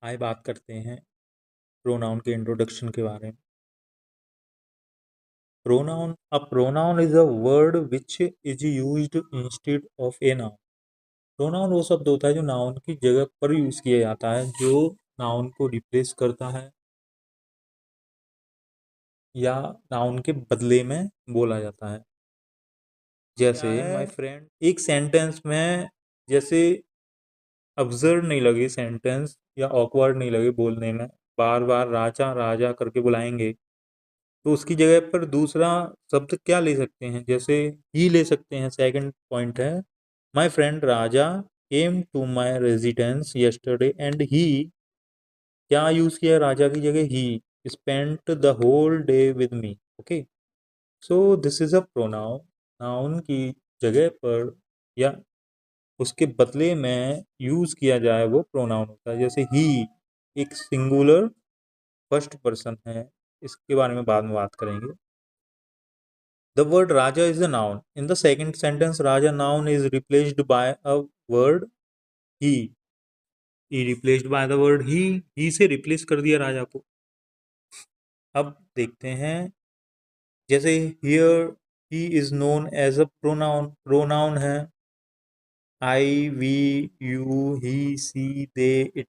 आइए बात करते हैं प्रोनाउन के इंट्रोडक्शन के बारे में। Pronoun is a word which is used instead of a noun. Pronoun वो शब्द होता है जो नाउन की जगह पर यूज किया जाता है, जो नाउन को रिप्लेस करता है या नाउन के बदले में बोला जाता है। जैसे माय फ्रेंड, एक सेंटेंस में जैसे अब्जर्व नहीं लगे सेंटेंस या ऑकवर्ड नहीं लगे बोलने में, बार बार राजा राजा करके बुलाएंगे तो उसकी जगह पर दूसरा शब्द क्या ले सकते हैं, जैसे ही ले सकते हैं। सेकंड पॉइंट है, my friend Raja came to my residence yesterday and he, क्या यूज किया है राजा की जगह, he spent the whole day with me. Okay, so this is a pronoun. Noun की जगह पर या उसके बदले में यूज किया जाए वो प्रोनाउन होता है। जैसे ही एक सिंगुलर फर्स्ट पर्सन है, इसके बारे में बाद में बात करेंगे। The word Raja is a noun. In the second sentence, Raja noun is replaced by a word he. He replaced by the word he. He से replace कर दिया राजा को। अब देखते हैं, जैसे here he is known as a pronoun. Pronoun है I, we, you, he, she, they, it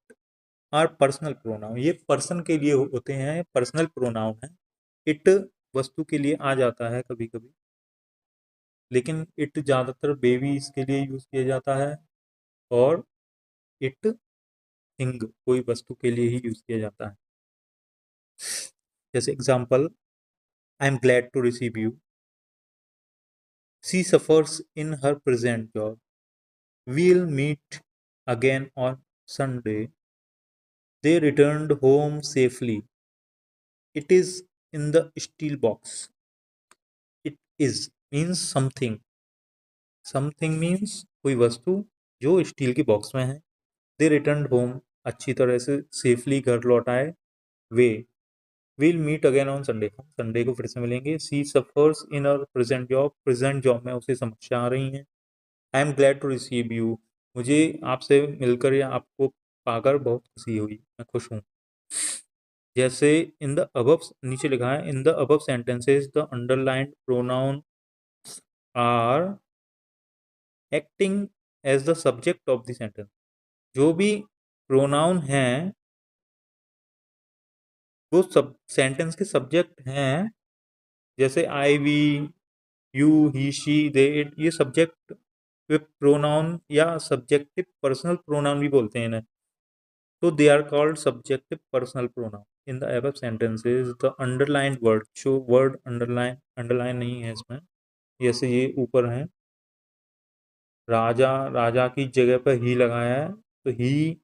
are personal pronoun. ये पर्सन के लिए होते हैं, पर्सनल प्रोनाउन है। इट वस्तु के लिए आ जाता है कभी कभी, लेकिन इट ज़्यादातर बेबीज के लिए यूज़ किया जाता है, और इट थिंग कोई वस्तु के लिए ही यूज़ किया जाता है। जैसे example, I am glad to receive you, she suffers in her present job, we'll meet again on Sunday, they returned home safely, it is in the steel box. It is means something, something means कोई वस्तु जो steel के box में है। दे return home, अच्छी तरह से safely घर लौट आए। We will meet again on Sunday, हम संडे को फिर से मिलेंगे। She suffers in our present job, present job में उसे समस्या आ रही हैं। I am glad to receive you, मुझे आपसे मिलकर या आपको पाकर बहुत खुशी हुई, मैं खुश हूँ। जैसे इन द अबव, नीचे लिखा है in the above sentences the underlined pronouns are acting as the subject of the sentence. जो भी प्रोनाउन हैं वो सब सेंटेंस के सब्जेक्ट हैं। जैसे I, we, you, he, she, they, it, ये सब्जेक्ट प्रोनाउन या सब्जेक्टिव पर्सनल प्रोनाउन भी बोलते हैं इन्हें। तो they are called subjective personal pronoun in the above sentences. The underline word, जो वर्ड अंडरलाइन, अंडरलाइन नहीं है इसमें, जैसे ये ऊपर है, राजा, राजा की जगह पर ही लगाया है, तो ही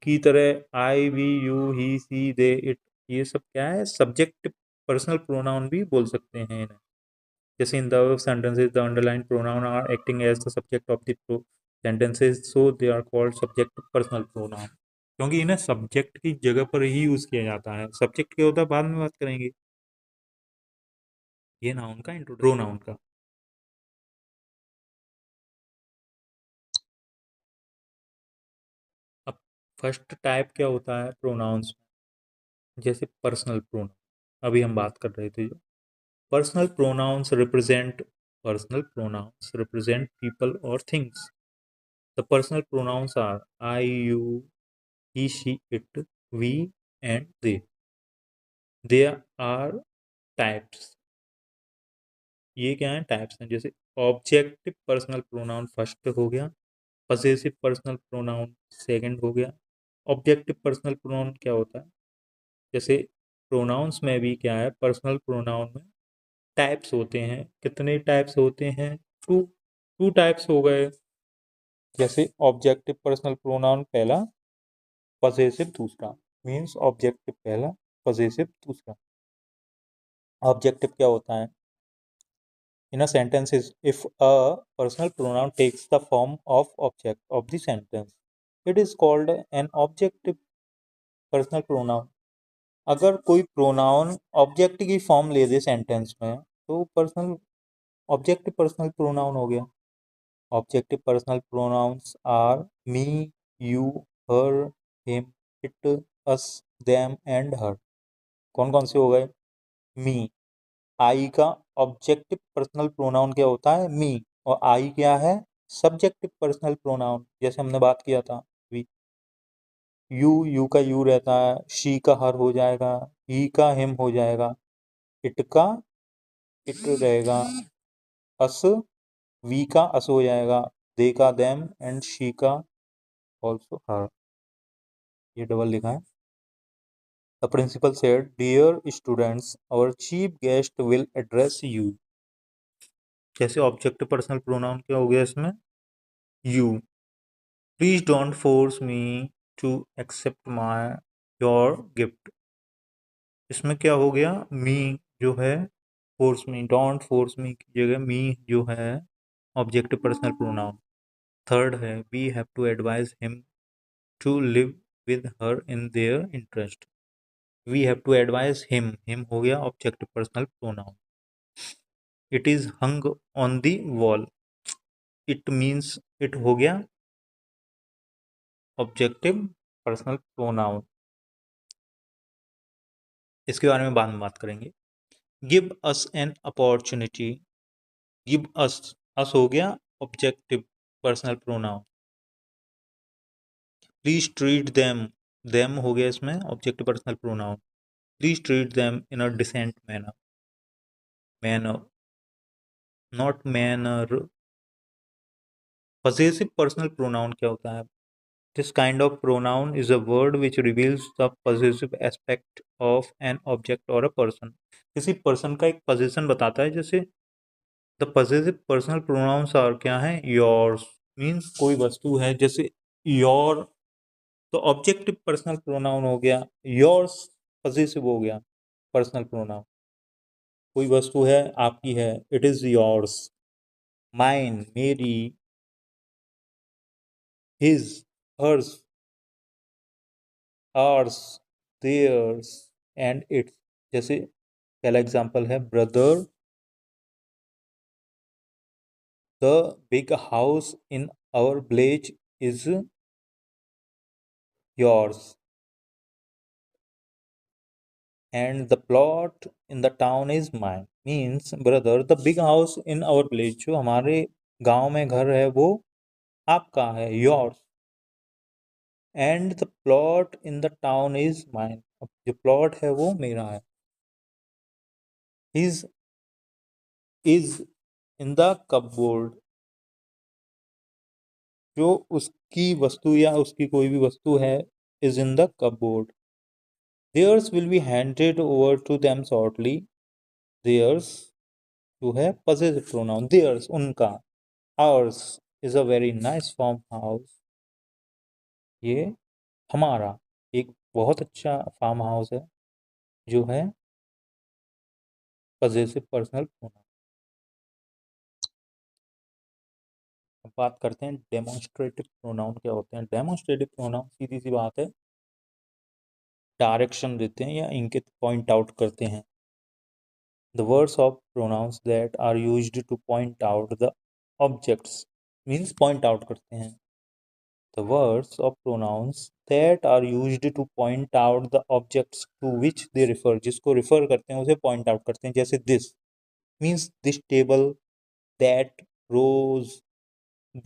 की तरह I, we, you, he, she, they, it, ये सब क्या है, सब्जेक्टिव पर्सनल प्रोनाउन भी बोल सकते हैं इन्हें। जैसे in the sentences the underlined pronoun are acting as the subject of the sentences, so they are called subject personal pronoun, क्योंकि इन्हें सब्जेक्ट की जगह पर ही यूज किया जाता है। सब्जेक्ट क्या होता है बाद में बात करेंगे। ये नाउन का इंट्रोडक्शन, प्रोनाउन का। अब फर्स्ट टाइप क्या होता है प्रोनाउंस में, जैसे पर्सनल प्रोनाउन, अभी हम बात कर रहे थे। जो personal pronouns represent, personal pronouns represent people और things. The personal pronouns are I, you, he, she, it, we and they. There are types. ये क्या है, टाइप्स हैं। जैसे ऑब्जेक्टिव पर्सनल प्रोनाउन फर्स्ट हो गया, पजेसिव पर्सनल प्रोनाउन सेकंड हो गया। ऑब्जेक्टिव पर्सनल प्रोनाउन क्या होता है, जैसे प्रोनाउंस में भी क्या है, पर्सनल प्रोनाउन में टाइप्स होते हैं। कितने टाइप्स होते हैं, टू, टू टाइप्स हो गए। जैसे ऑब्जेक्टिव पर्सनल प्रोनाउन पहला, पजेसिव दूसरा, मीन्स ऑब्जेक्टिव पहला, पजेसिव दूसरा। ऑब्जेक्टिव क्या होता है, in a sentence is if a personal pronoun takes the form of object of the sentence, it is called an objective personal pronoun। अगर कोई pronoun object की फॉर्म ले दे सेंटेंस में, तो पर्सनल, ऑब्जेक्टिव पर्सनल प्रोनाउन हो गया। Objective personal pronouns are me, you, her, him, it, us, them and her. कौन कौन से हो गए? मी। आई का ऑब्जेक्टिव पर्सनल प्रोनाउन क्या होता है? मी। और आई क्या है? सब्जेक्टिव पर्सनल प्रोनाउन, जैसे हमने बात किया था। वी। यू का यू रहता है, शी का हर हो जाएगा, ही का हिम हो जाएगा, इट का इट रहेगा, अस वी का अस हो जाएगा, दे का देम एंड शी का ऑल्सो हर। ये डबल लिखा है। The principal said, dear students, our chief guest will address you. जैसे ऑब्जेक्टिव पर्सनल प्रोनाउन क्या हो गया इसमें? You. Please don't force me to accept my your gift. इसमें क्या हो गया? मी जो है, force me, don't force me की जगह मी जो है ऑब्जेक्टिव पर्सनल प्रोनाउन। थर्ड है, we have to advise him to live with her in their interest. We have to advise him हो गया objective personal pronoun. It is hung on the wall, it means it हो गया objective personal pronoun. इसके बारे में बाद में बात करेंगे। Give us an opportunity, give us हो गया objective personal pronoun. Please treat them हो गया इसमें objective personal pronoun. Please treat them in a decent manner, manner not manner. Possessive personal pronoun क्या होता है? This kind of pronoun is a word which reveals the possessive aspect of an object और a person. किसी person का एक position बताता है। जैसे the possessive personal pronouns are क्या है? योर्स, मीन्स कोई वस्तु है, जैसे योर तो ऑब्जेक्टिव पर्सनल प्रोनाउन हो गया, योर्स पजेसिव हो गया पर्सनल प्रोनाउन। कोई वस्तु है, आपकी है, इट इज योर्स। माइन मेरी, his hers, ours, theirs and its. जैसे पहला एग्जांपल है, brother the big house in our village is yours and the plot in the town is mine। means brother, the big house in our village, जो हमारे गांव में घर है वो आपका है, yours। and the plot in the town is mine, अब जो प्लॉट है वो मेरा है। his is in the cupboard, जो उसकी वस्तु या उसकी कोई भी वस्तु है is in the cupboard। theirs will be handed over to them shortly। theirs जो है possessive pronoun, theirs उनका। ours is a very nice farmhouse, ये हमारा एक बहुत अच्छा फार्म हाउस है, जो है पजेसिव पर्सनल प्रोनाउन। अब बात करते हैं डेमोन्स्ट्रेटिव प्रोनाउन क्या होते हैं। डेमोन्स्ट्रेटिव प्रोनाउन सीधी सी बात है, डायरेक्शन देते हैं या इंगित पॉइंट आउट करते हैं। The words of pronouns that are used to point out the objects, means point out करते हैं। The words of pronouns that are used to point out the objects to which they refer, जिसको refer करते हैं उसे point out करते हैं। जैसे this means this table, that rose,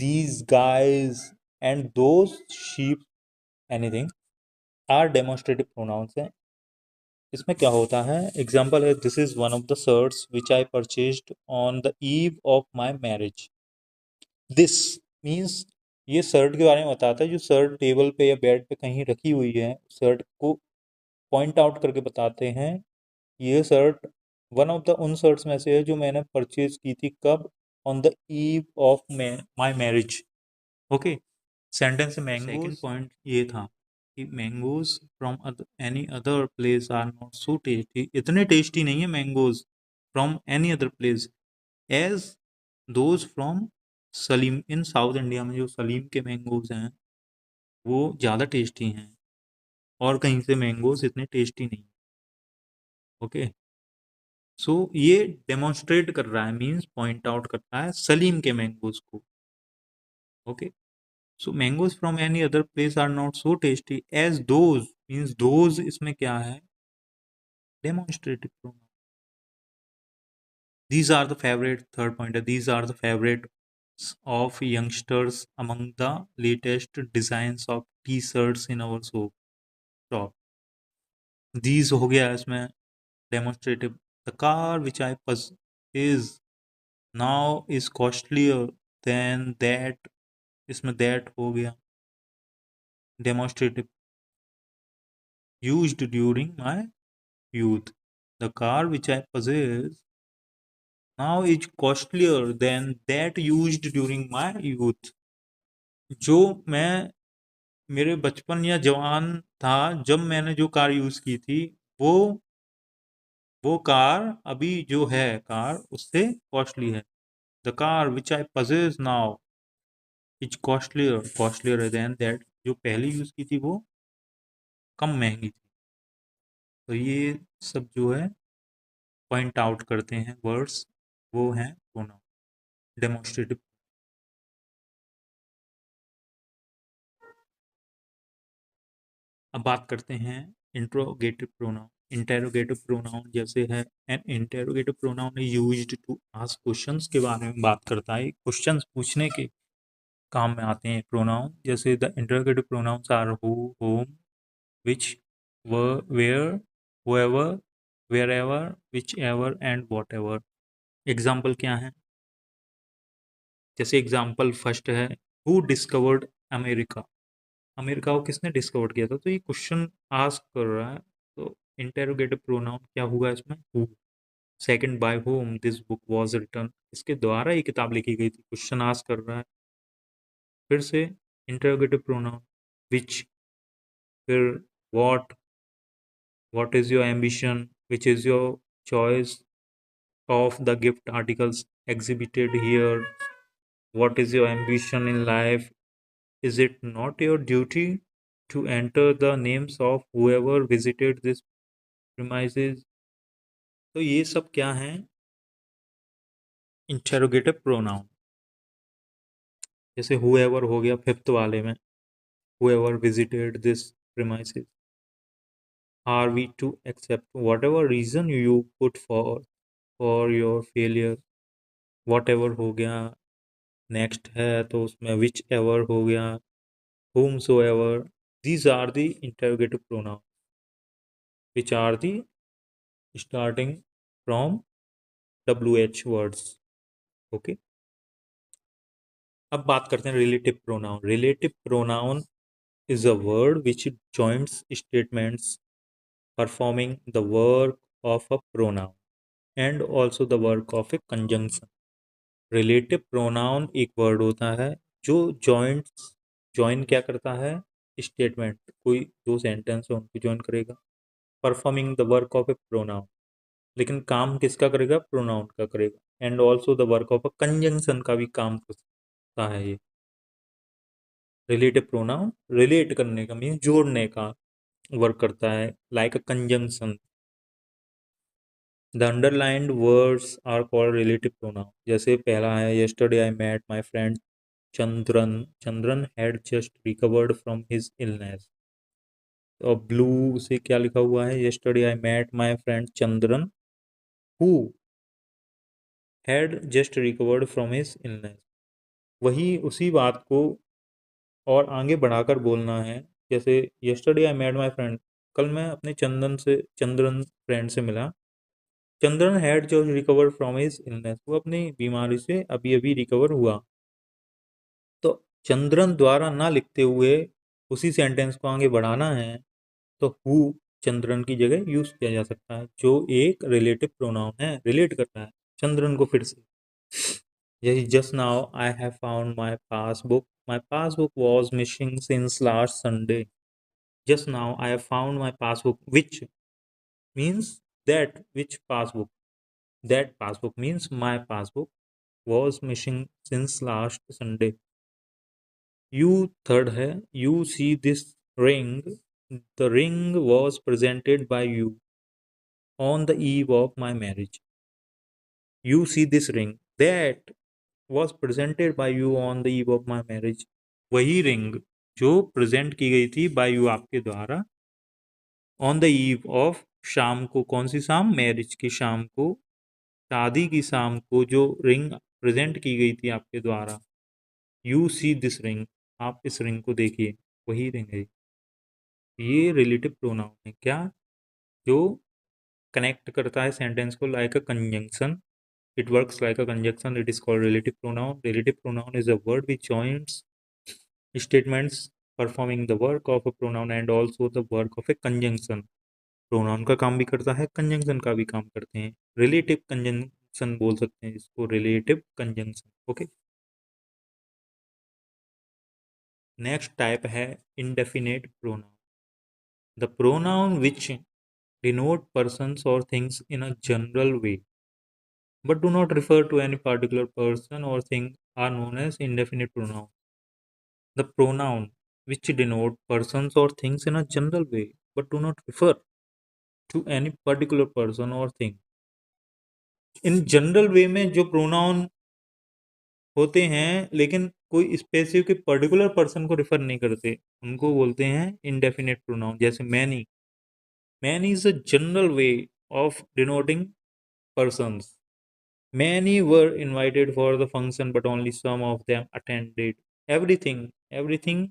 these guys and those sheep, anything are demonstrative pronouns हैं। इसमें क्या होता है? एग्जाम्पल है, this is one of the shirts which I purchased on the eve of my marriage. This means ये shirt के बारे में बताता है, जो शर्ट टेबल पे या बेड पे कहीं रखी हुई है, शर्ट को पॉइंट आउट करके बताते हैं ये शर्ट वन ऑफ द उन शर्ट्स में से है जो मैंने परचेज की थी कब? On the eve of my marriage. Okay. Sentence mangoes, second point ये था कि mangoes from any other place are not so tasty, इतने टेस्टी नहीं है mangoes from any other place as those from Salem. In South India में जो सलीम के mangoes हैं वो ज़्यादा टेस्टी हैं, और कहीं से मैंगोज इतने टेस्टी नहीं। ओके। सो ये डेमोन्स्ट्रेट कर रहा है, मीन्स पॉइंट आउट कर रहा है सलीम के मैंगोज को। Okay. So mangoes from any other place are not so tasty as those, means those इसमें क्या है, demonstrative pronoun. These are the favorite, third pointer, these are the favorites of youngsters among the latest designs of t-shirts in our shop. These हो गया इसमें demonstrative. The car which I possess is now is costlier than that. इसमें that हो गया demonstrative. Used during my youth. The car which I possess now is costlier than that used during my youth. जो मैं मेरे बचपन या जवान था जब मैंने जो कार यूज़ की थी, वो वो कार अभी जो है कार उससे कॉस्टली है. The car which I possess now is costlier then that, जो पहले यूज़ की थी वो कम महंगी थी. तो ये सब जो है पॉइंट आउट करते हैं वर्ड्स, वो हैं प्रोनाउन, डेमोन्स्ट्रेटिव. अब बात करते हैं इंट्रोगेटिव प्रोनाउन. इंटेरोगेटिव प्रोनाउन जैसे है, an interrogative pronoun is used to ask questions के बारे में बात करता है, क्वेश्चंस पूछने के काम में आते हैं प्रोनाउन. जैसे the interrogative pronouns are who, whom, which, where, whoever, wherever, whichever and whatever. Example क्या है, जैसे एग्जाम्पल फर्स्ट है, हु डिस्कवर्ड अमेरिका. अमेरिका को किसने डिस्कवर किया था, तो ये क्वेश्चन आस्क कर रहा है. तो इंटेरोगेटिव प्रोनाउन क्या हुआ इसमें, who. Second, by whom this book was written, इसके द्वारा ये किताब लिखी गई थी, क्वेश्चन आस्क कर रहा है. फिर से इंटेरोगेटिव प्रोनाउन, विच, फिर what is your ambition, which is your choice of the gift articles exhibited here, what is your ambition in life, is it not your duty to enter the names of whoever visited this premises. तो ये सब क्या है, interrogative pronoun. जैसे whoever हो गया fifth वाले में, whoever visited this premises. Are we to accept whatever reason you put for your failure. whatever हो गया. नेक्स्ट है तो उसमें विच एवर हो गया, whomsoever. These are the interrogative pronouns which are the starting from WH words. Okay. अब बात करते हैं relative pronoun. Relative pronoun is a word which joins statements performing the work of a pronoun and also the work of a conjunction. Relative pronoun एक word होता है जो join क्या करता है, स्टेटमेंट, कोई दो सेंटेंस है उनको ज्वाइन करेगा. Performing the work of A pronoun, लेकिन काम किसका करेगा, प्रोनाउन का करेगा. And also the work of a conjunction का भी काम करता है ये. रिलेटिव प्रोनाउन रिलेट करने का मीन्स जोड़ने का वर्क करता है, like a conjunction. The underlined words are called relative pronoun. जैसे पहला है, yesterday I met my friend Chandran, Chandran had just recovered from his illness. तो ब्लू से क्या लिखा हुआ है, yesterday I met my friend Chandran who had just recovered from his illness. वही उसी बात को और आगे बढ़ाकर बोलना है. जैसे yesterday I met my friend, कल मैं अपने चंद्रन फ्रेंड से मिला. चंद्रन हैड जो रिकवर फ्रॉम हिज इलनेस, वो अपनी बीमारी से अभी अभी रिकवर हुआ. तो चंद्रन द्वारा ना लिखते हुए उसी सेंटेंस को आगे बढ़ाना है, तो हु चंद्रन की जगह यूज किया जा सकता है, जो एक रिलेटिव प्रोनाउन है, रिलेट करता है चंद्रन को फिर से. जैसे just now I have found my passbook was missing since last Sunday. Just now I have found my passbook, which means that, which passbook, that passbook means my passbook was missing since last Sunday. You third है, you see this ring, the ring was presented by you on the eve of my marriage. You see this ring that was presented by you on the eve of my marriage. वही ring जो present की गई थी bye you आपके द्वारा on the eve of, शाम को, कौन सी शाम, मैरिज की शाम को, शादी की शाम को जो रिंग प्रेजेंट की गई थी आपके द्वारा, यू सी दिस रिंग, आप इस रिंग को देखिए, वही रिंग है। ये रिलेटिव प्रोनाउन है क्या, जो कनेक्ट करता है सेंटेंस को like a conjunction, it works like a conjunction, it is called relative pronoun. Relative pronoun is a word which joints statements performing the work of a pronoun and also the work of a conjunction। Pronoun का काम भी करता है, conjunction का भी काम करते हैं, रिलेटिव कंजंक्शन बोल सकते हैं इसको, relative conjunction. Okay, next type है indefinite pronoun, the pronoun which denote persons or things in a general way but do not refer to any particular person or thing are known as indefinite pronoun। The pronoun which denote persons or things in a general way but do not refer to any particular person or thing, in general वे में जो pronoun होते हैं लेकिन कोई specific particular person को refer नहीं करते, उनको बोलते हैं इंडेफिनेट प्रोनाउन। जैसे many, many is a general way of denoting persons। Many were invited for the function, but only some of them attended। Everything, everything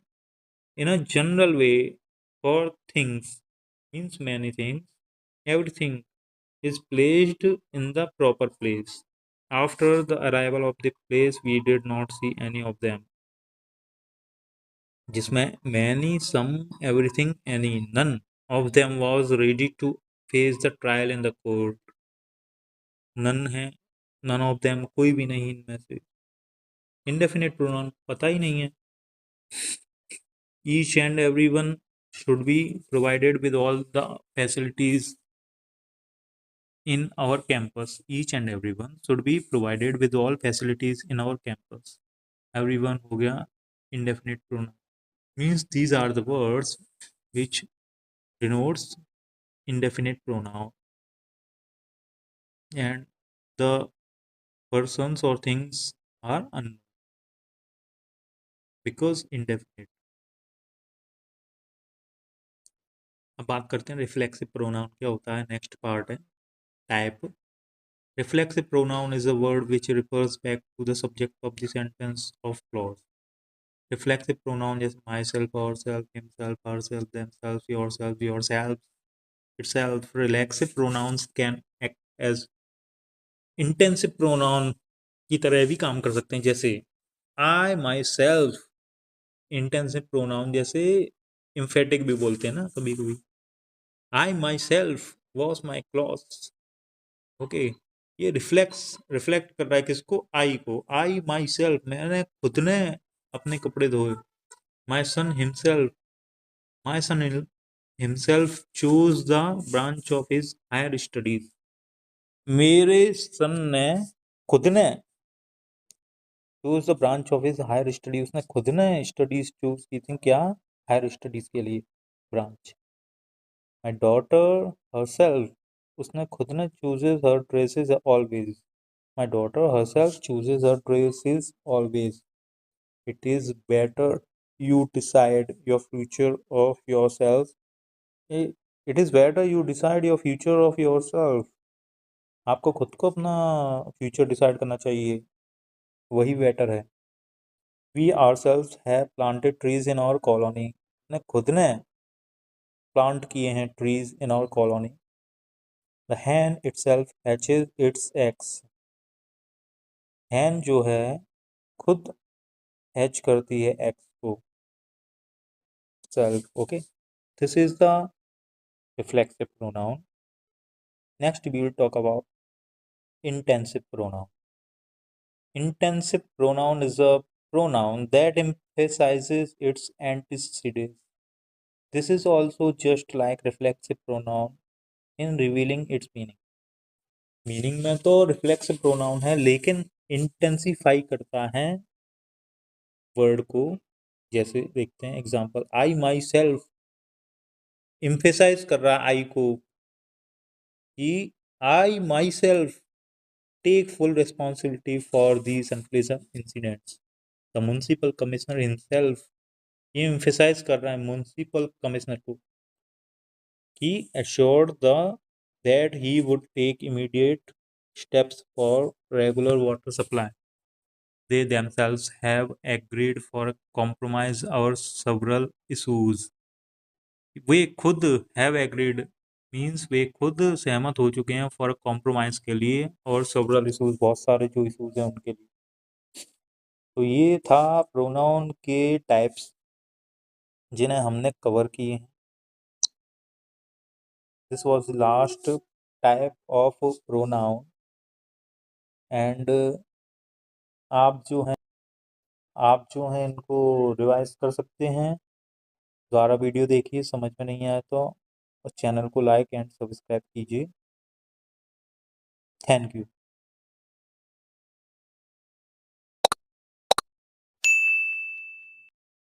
in a general way for things means many things। Everything is placed in the proper place। After the arrival of the place, we did not see any of them। जिसमें many, some, everything, any, none of them was ready to face the trial in the court। none है, none of them, कोई भी नहीं इनमें से। indefinite pronoun पता ही नहीं है। each and everyone should be provided with all the facilities in our campus। each and everyone should be provided with all facilities in our campus। everyone हो गया indefinite pronoun, means these are the words which denotes indefinite pronoun and the persons or things are unknown because indefinite। अब बात करते हैं reflexive pronoun क्या होता है, next part है type. Reflexive pronoun is a word which refers back to the subject of the sentence of clause। Reflexive pronoun is myself, ourself, himself, herself, themselves, yourself, yourself, itself। Reflexive pronouns can act as intensive pronoun की तरह भी काम कर सकते हैं, जैसे I myself। intensive pronoun जैसे emphatic भी बोलते हैं ना कभी कभी, I myself wash my clothes। Okay, ये रिफ्लेक्ट कर रहा है किसको, आई को। आई माई सेल्फ, मैंने खुद ने अपने कपड़े धोए। My son himself, my son himself choose the branch of his higher studies. मेरे सन ने खुद ने choose the branch of his higher study, उसने खुद ने स्टडीज चूज की थी, क्या, हायर स्टडीज के लिए ब्रांच। माई डॉटर हरसेल्फ, उसने खुद ने chooses her dresses always. My daughter herself chooses her dresses always। It is better you decide your future of yourself। It is better you decide your future of yourself। आपको खुद को अपना future decide करना चाहिए, वही better है। We ourselves have planted trees in our colony। ने खुद ने प्लांट किए हैं trees in our colony. The hen itself hatches its eggs। hen जो है खुद हैच करती है एग्स को, self. Okay, this is the reflexive pronoun। Next we will talk about intensive pronoun। Intensive pronoun is a pronoun that emphasizes its antecedent। This is also just like reflexive pronoun in revealing its meaning। Meaning में तो reflexive pronoun है लेकिन intensify करता है word को। जैसे देखते हैं example, I myself emphasize कर रहा है आई को कि I myself take full responsibility for these unpleasant incidents. The municipal commissioner himself, ये एम्फेसाइज कर रहा है म्युनिसिपल कमिश्नर को कि assured the that he would take immediate steps for regular water supply. They themselves have agreed for a compromise over several issues. वे खुद have agreed means वे खुद सहमत हो चुके हैं फॉर कॉम्प्रोमाइज के लिए और सेवरल इशूज, बहुत सारे जो इशूज हैं उनके लिए। तो ये था प्रोनाउन के टाइप्स जिन्हें हमने कवर किए हैं। This was the last type of pronoun and आप जो हैं इनको रिवाइज कर सकते हैं। दोबारा वीडियो देखिए, समझ में नहीं आया तो, और चैनल को लाइक एंड सब्सक्राइब कीजिए। Thank you.